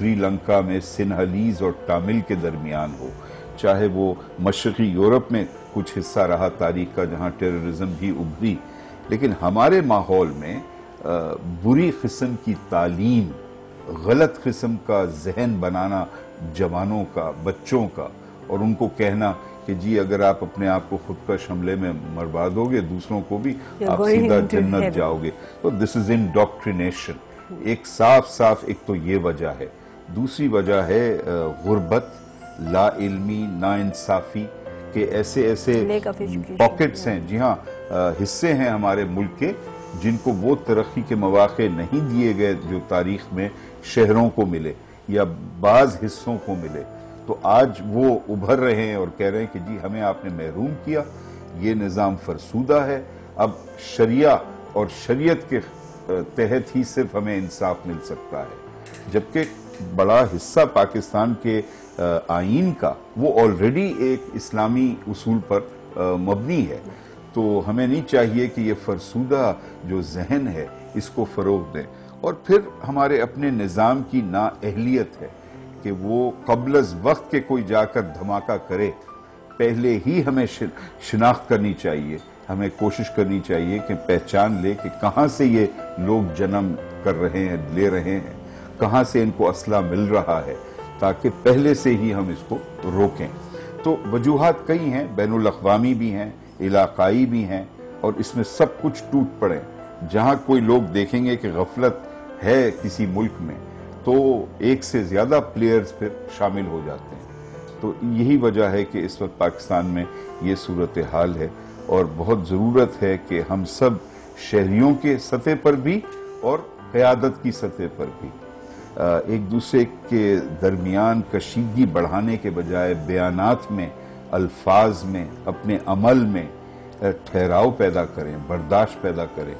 سری لنکا میں سنہلیز اور تامل کے درمیان ہو، چاہے وہ مشرقی یورپ میں کچھ حصہ رہا تاریخ کا جہاں ٹیررزم بھی ابھری، لیکن ہمارے ماحول میں بری قسم کی تعلیم، غلط قسم کا ذہن بنانا جوانوں کا، بچوں کا، اور ان کو کہنا کہ جی اگر آپ اپنے آپ کو خودکش حملے میں مروا دو گے دوسروں کو بھی آپ سیدھا جنت جاؤ گے، تو دس از انڈاکٹرینیشن۔ ایک صاف ایک تو یہ وجہ ہے، دوسری وجہ ہے غربت، لا علمی، نا انصافی کہ ایسے پاکٹس ہیں، جی ہاں، حصے ہیں ہمارے ملک کے جن کو وہ ترقی کے مواقع نہیں دیے گئے جو تاریخ میں شہروں کو ملے یا بعض حصوں کو ملے، تو آج وہ ابھر رہے ہیں اور کہہ رہے ہیں کہ جی ہمیں آپ نے محروم کیا، یہ نظام فرسودہ ہے، اب شریعہ اور شریعت کے تحت ہی صرف ہمیں انصاف مل سکتا ہے، جبکہ بڑا حصہ پاکستان کے آئین کا وہ آلریڈی ایک اسلامی اصول پر مبنی ہے، تو ہمیں نہیں چاہیے کہ یہ فرسودہ جو ذہن ہے اس کو فروغ دیں۔ اور پھر ہمارے اپنے نظام کی نااہلیت ہے کہ وہ قبل از وقت کے کوئی جا کر دھماکہ کرے، پہلے ہی ہمیں شناخت کرنی چاہیے، ہمیں کوشش کرنی چاہیے کہ پہچان لے کہ کہاں سے یہ لوگ جنم کر رہے ہیں، لے رہے ہیں، کہاں سے ان کو اسلحہ مل رہا ہے، تاکہ پہلے سے ہی ہم اس کو روکیں۔ تو وجوہات کئی ہیں، بین الاقوامی بھی ہیں، علاقائی بھی ہیں، اور اس میں سب کچھ ٹوٹ پڑے۔ جہاں کوئی لوگ دیکھیں گے کہ غفلت ہے کسی ملک میں تو ایک سے زیادہ پلیئرز پھر شامل ہو جاتے ہیں۔ تو یہی وجہ ہے کہ اس وقت پاکستان میں یہ صورتحال ہے، اور بہت ضرورت ہے کہ ہم سب شہریوں کے سطح پر بھی اور قیادت کی سطح پر بھی ایک دوسرے کے درمیان کشیدگی بڑھانے کے بجائے بیانات میں، الفاظ میں، اپنے عمل میں ٹھہراؤ پیدا کریں، برداشت پیدا کریں،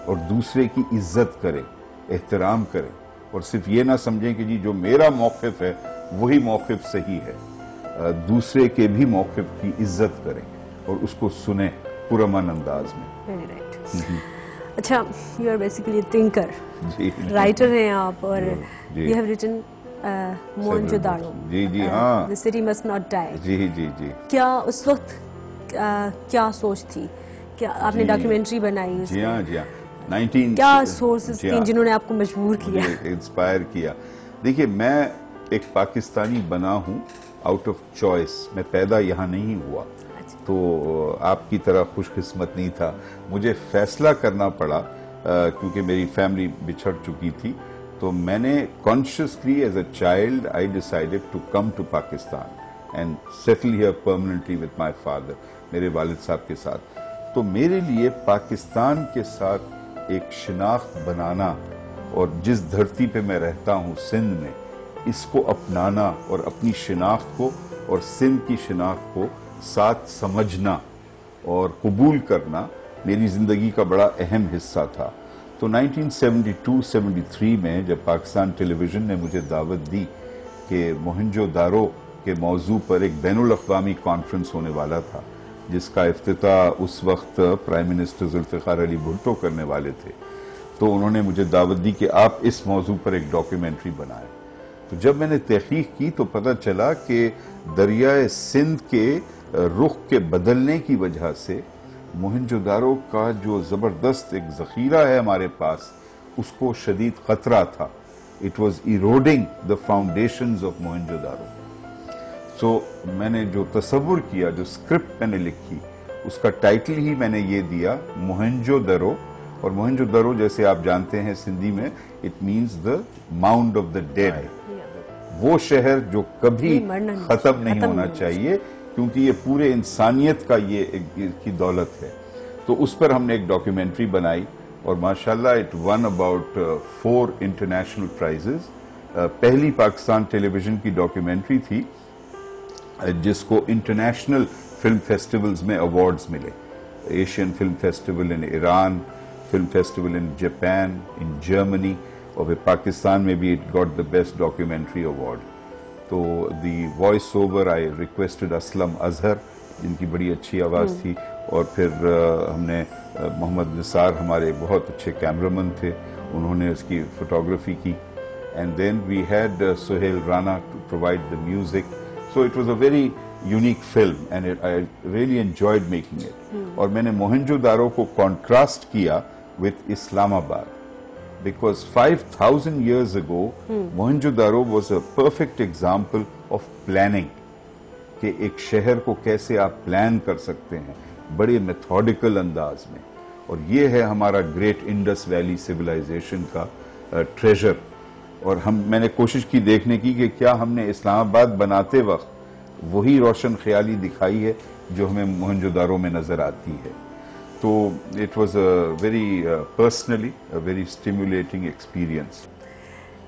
اور دوسرے کی عزت کریں، احترام کریں، اور صرف یہ نہ سمجھیں کہ جی جو میرا موقف ہے وہی موقف صحیح ہے، دوسرے کے بھی موقف کی عزت کریں اور اس کو سنیں پرامن انداز میں۔ اچھا، you are basically thinker, writer ہیں آپ، اور you have written Mohenjo Daro, جی ہاں، the city must not die. جی کیا اس وقت کیا سوچ تھی؟ کیا آپ نے ڈاکیومنٹری بنائی؟ جی ہاں کیا سورسز تھیں جنہوں نے آپ کو مجبور کیا، انسپائر کیا؟ دیکھیے، میں ایک پاکستانی بنا ہوں آؤٹ آف چوائس، میں پیدا یہاں نہیں ہوا، تو آپ کی طرح خوش قسمت نہیں تھا، مجھے فیصلہ کرنا پڑا کیونکہ میری فیملی بچھڑ چکی تھی، تو میں نے consciously as a child I decided to come to Pakistan and settle here permanently with my father, میرے والد صاحب کے ساتھ۔ تو میرے لیے پاکستان کے ساتھ ایک شناخت بنانا، اور جس دھرتی پہ میں رہتا ہوں سندھ میں، اس کو اپنانا اور اپنی شناخت کو اور سندھ کی شناخت کو ساتھ سمجھنا اور قبول کرنا میری زندگی کا بڑا اہم حصہ تھا۔ تو 1972-73 میں جب پاکستان ٹیلی ویژن نے مجھے دعوت دی کہ موہنجو داڑو کے موضوع پر ایک بین الاقوامی کانفرنس ہونے والا تھا، جس کا افتتاح اس وقت پرائم منسٹر ذوالفقار علی بھٹو کرنے والے تھے، تو انہوں نے مجھے دعوت دی کہ آپ اس موضوع پر ایک ڈاکیومنٹری بنائیں۔ تو جب میں نے تحقیق کی تو پتہ چلا کہ دریائے سندھ کے رخ کے بدلنے کی وجہ سے موہنجو داڑو کا جو زبردست ایک ذخیرہ ہے ہمارے پاس، اس کو شدید خطرہ تھا۔ It was eroding the foundations of Mohenjo داڑو۔ سو میں نے جو تصور کیا، جو اسکرپٹ میں نے لکھی، اس کا ٹائٹل ہی میں نے یہ دیا، موہنجو داڑو، اور موہنجو داڑو جیسے آپ جانتے ہیں سندھی میں it means the mound of the dead, وہ شہر جو کبھی ختم نہیں ہونا چاہیے، کیونکہ یہ پورے انسانیت کا یہ کی دولت ہے۔ تو اس پر ہم نے ایک ڈاکیومنٹری بنائی، اور ماشاءاللہ it won about 4 international prizes. پہلی پاکستان ٹیلی ویژن کی ڈاکیومنٹری تھی جس کو انٹرنیشنل فلم فیسٹیولز میں ایوارڈز ملے، Asian film festival in Iran, film festival in Japan, in Germany, اور پھر پاکستان میں بھی it got the best documentary award. تو the voice over I requested Aslam Azhar, جن کی بڑی اچھی آواز تھی، اور پھر ہم نے محمد نثار، ہمارے بہت اچھے کیمرامن تھے، انہوں نے اس کی فوٹوگرافی کی، and then we had Sohail Rana to provide the music. So it was a very unique film and I really enjoyed making it. اور میں نے موہنجو-دارو کو contrast کیا with Islamabad. Because 5,000 years ago, Mohenjo-daro was a perfect example of planning. کہ ایک شہر کو کیسے آپ پلان کر سکتے ہیں بڑے میتھوڈیکل انداز میں. اور یہ ہے ہمارا گریٹ انڈس ویلی سویلائزیشن کا ٹریجر. اور میں نے کوشش کی دیکھنے کی کہ کیا ہم نے اسلام آباد بناتے وقت وہی روشن خیالی دکھائی ہے جو ہمیں موہنجو-دارو میں نظر آتی ہے. تو it was a very personally very stimulating experience.